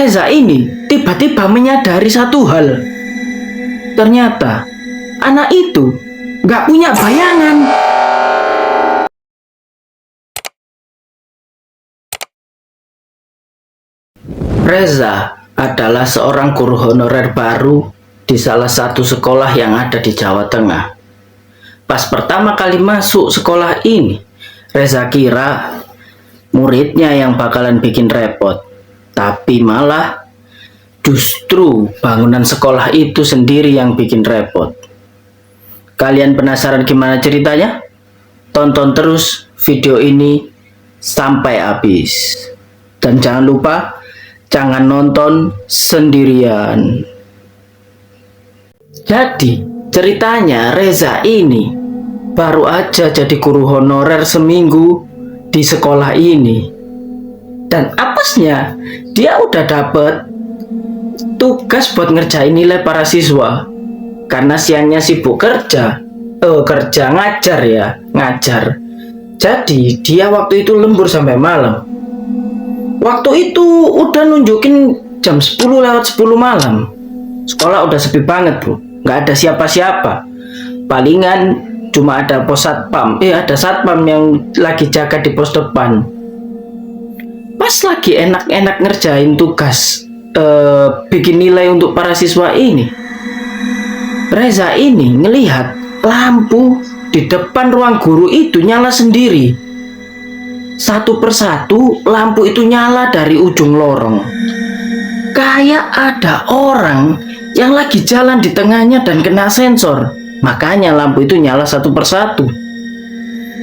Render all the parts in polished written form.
Reza ini tiba-tiba menyadari satu hal. Ternyata anak itu nggak punya bayangan. Reza adalah seorang guru honorer baru di salah satu sekolah yang ada di Jawa Tengah. Pas pertama kali masuk sekolah ini, Reza kira muridnya yang bakalan bikin repot. Tapi malah justru bangunan sekolah itu sendiri yang bikin repot. Kalian penasaran gimana ceritanya? Tonton terus video ini sampai habis. Dan jangan lupa, jangan nonton sendirian. Jadi, ceritanya Reza ini baru aja jadi guru honorer seminggu di sekolah ini. Dan apesnya, dia udah dapet tugas buat ngerjain nilai para siswa. Karena siangnya sibuk ngajar ya, ngajar. Jadi, dia waktu itu lembur sampai malam. Waktu itu udah nunjukin jam 10 lewat 10 malam. Sekolah udah sepi banget, bro. Nggak ada siapa-siapa. Palingan cuma ada pos satpam. Ada satpam yang lagi jaga di pos depan. Pas lagi enak-enak ngerjain tugas bikin nilai untuk para siswa ini, Reza ini ngelihat lampu di depan ruang guru itu nyala sendiri. Satu persatu lampu itu nyala dari ujung lorong. Kayak ada orang yang lagi jalan di tengahnya dan kena sensor. Makanya lampu itu nyala satu persatu.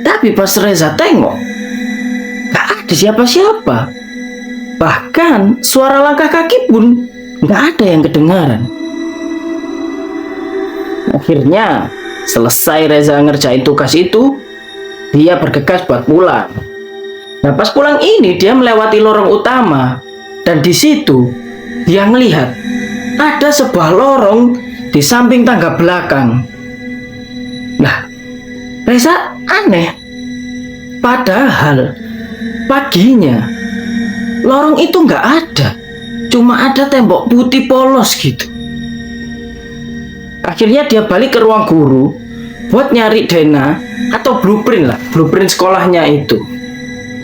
Tapi pas Reza tengok, gak ada siapa-siapa. Bahkan suara langkah kaki pun gak ada yang kedengaran. Akhirnya selesai Reza ngerjain tugas itu, dia bergegas buat pulang. Nah, pas pulang ini dia melewati lorong utama. Dan di situ dia melihat ada sebuah lorong di samping tangga belakang. Nah, Reza aneh. Padahal paginya lorong itu nggak ada. Cuma ada tembok putih polos gitu. Akhirnya dia balik ke ruang guru buat nyari Dena atau blueprint sekolahnya itu.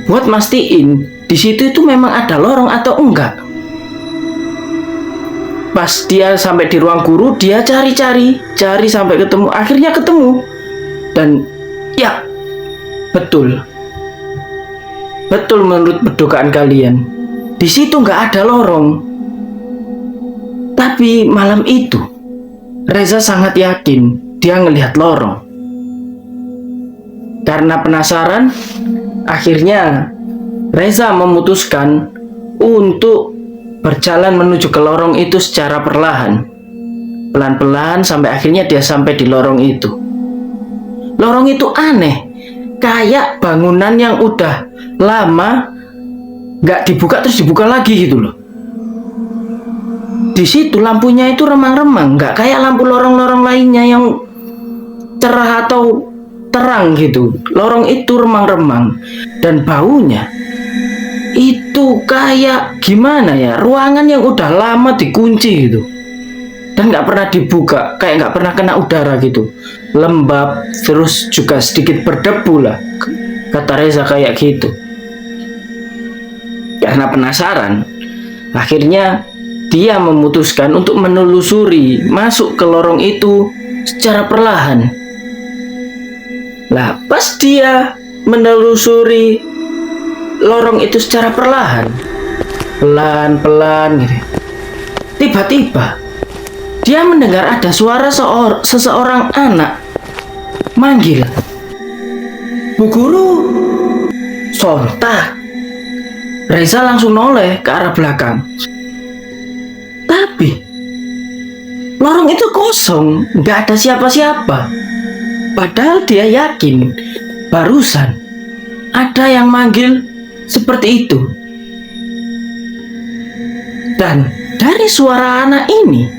Buat mastiin di situ itu memang ada lorong atau enggak. Pas dia sampai di ruang guru, dia cari sampai ketemu. Akhirnya ketemu. Dan ya, betul menurut perdugaan kalian, di situ nggak ada lorong. Tapi malam itu Reza sangat yakin dia ngelihat lorong. Karena penasaran, akhirnya Reza memutuskan untuk berjalan menuju ke lorong itu secara perlahan. Pelan-pelan sampai akhirnya dia sampai di lorong itu. Lorong itu aneh, kayak bangunan yang udah lama nggak dibuka terus dibuka lagi gitu loh. Di situ lampunya itu remang-remang, nggak kayak lampu lorong-lorong lainnya yang cerah atau terang gitu. Lorong itu remang-remang dan baunya itu kayak gimana ya, ruangan yang udah lama dikunci gitu dan nggak pernah dibuka, kayak nggak pernah kena udara gitu, lembab, terus juga sedikit berdebu lah, kata Reza kayak gitu. Karena penasaran, akhirnya dia memutuskan untuk menelusuri masuk ke lorong itu secara perlahan. Lah, pas dia menelusuri lorong itu secara perlahan, pelan-pelan gitu, tiba-tiba dia mendengar ada suara seseorang anak manggil, "Bu Guru." Sontak Reza langsung noleh ke arah belakang. Tapi lorong itu kosong, nggak ada siapa-siapa. Padahal dia yakin barusan ada yang manggil seperti itu. Dan dari suara anak ini,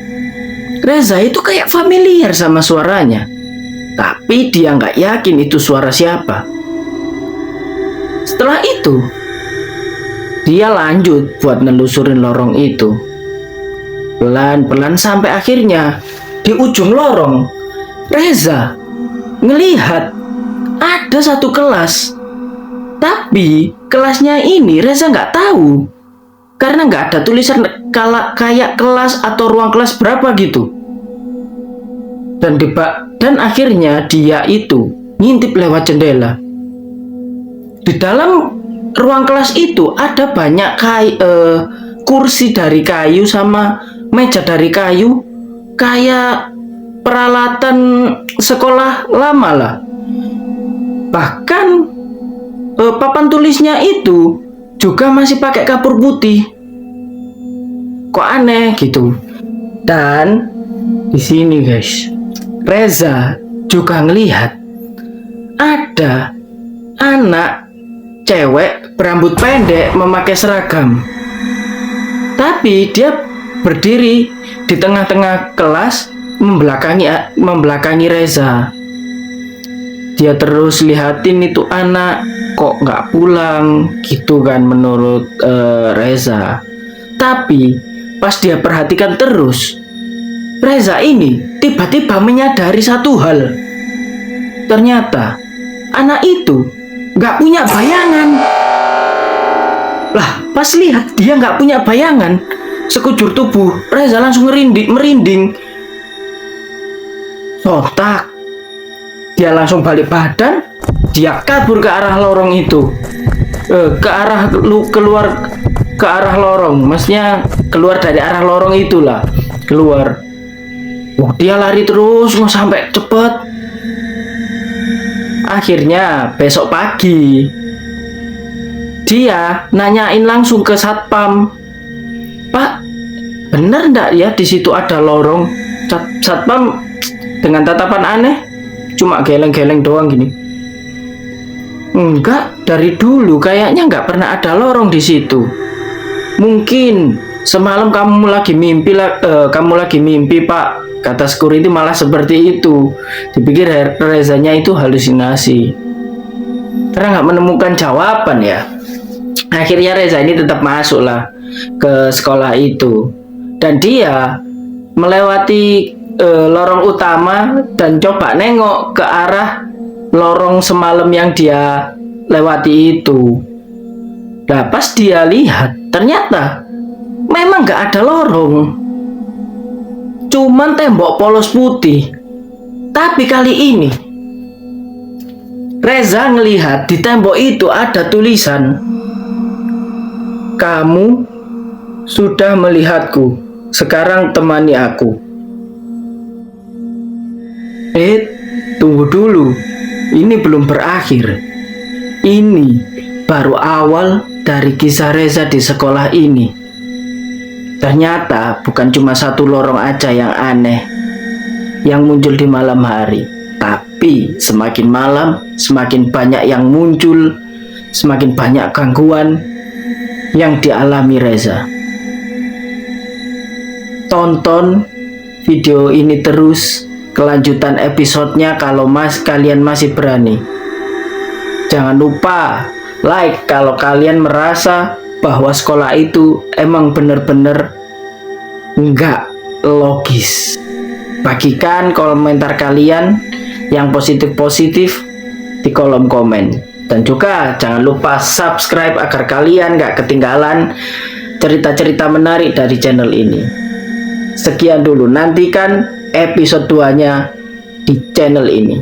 Reza itu kayak familiar sama suaranya. Tapi dia nggak yakin itu suara siapa. Setelah itu, dia lanjut buat nelusurin lorong itu. Pelan-pelan sampai akhirnya di ujung lorong, Reza ngelihat ada satu kelas. Tapi kelasnya ini Reza nggak tahu, karena nggak ada tulisan kayak kelas atau ruang kelas berapa gitu. Dan akhirnya dia itu ngintip lewat jendela. Di dalam ruang kelas itu ada banyak kursi dari kayu sama meja dari kayu, kayak peralatan sekolah lama lah. Bahkan papan tulisnya itu juga masih pakai kapur putih. Kok aneh gitu. Dan di sini guys, Reza juga ngelihat ada anak cewek berambut pendek memakai seragam. Tapi dia berdiri di tengah-tengah kelas membelakangi Reza. Dia terus lihatin itu anak kok nggak pulang gitu kan menurut Reza. Tapi pas dia perhatikan terus, Reza ini tiba-tiba menyadari satu hal. Ternyata anak itu nggak punya bayangan. Lah, pas lihat dia nggak punya bayangan, sekujur tubuh Reza langsung merinding. Sontak dia langsung balik badan, dia kabur ke arah lorong itu, keluar ke arah lorong, maksudnya keluar dari arah lorong itulah, keluar. Dia lari terus sampai cepet. Akhirnya besok pagi dia nanyain langsung ke satpam, "Pak, benar ndak ya di situ ada lorong?" Satpam dengan tatapan aneh, cuma geleng-geleng doang gini. "Enggak, dari dulu kayaknya nggak pernah ada lorong di situ. Mungkin semalam kamu lagi mimpi, Pak," kata security. Malah seperti itu. Dipikir Rezanya itu halusinasi, karena nggak menemukan jawaban ya. Akhirnya Reza ini tetap masuk lah ke sekolah itu, dan dia melewati lorong utama dan coba nengok ke arah lorong semalam yang dia lewati itu. Nah, pas dia lihat, ternyata memang nggak ada lorong, cuman tembok polos putih. Tapi kali ini Reza ngelihat di tembok itu ada tulisan, "Kamu sudah melihatku, sekarang temani aku." Tunggu dulu, ini belum berakhir. Ini baru awal dari kisah Reza di sekolah ini. Ternyata bukan cuma satu lorong aja yang aneh yang muncul di malam hari, tapi semakin malam semakin banyak yang muncul, semakin banyak gangguan yang dialami Reza. Tonton video ini terus, kelanjutan episodenya kalau kalian masih berani. Jangan lupa like kalau kalian merasa bahwa sekolah itu emang bener-bener nggak logis. Bagikan komentar kalian yang positif-positif di kolom komen. Dan juga jangan lupa subscribe agar kalian nggak ketinggalan cerita-cerita menarik dari channel ini. Sekian dulu, nantikan episode 2-nya di channel ini.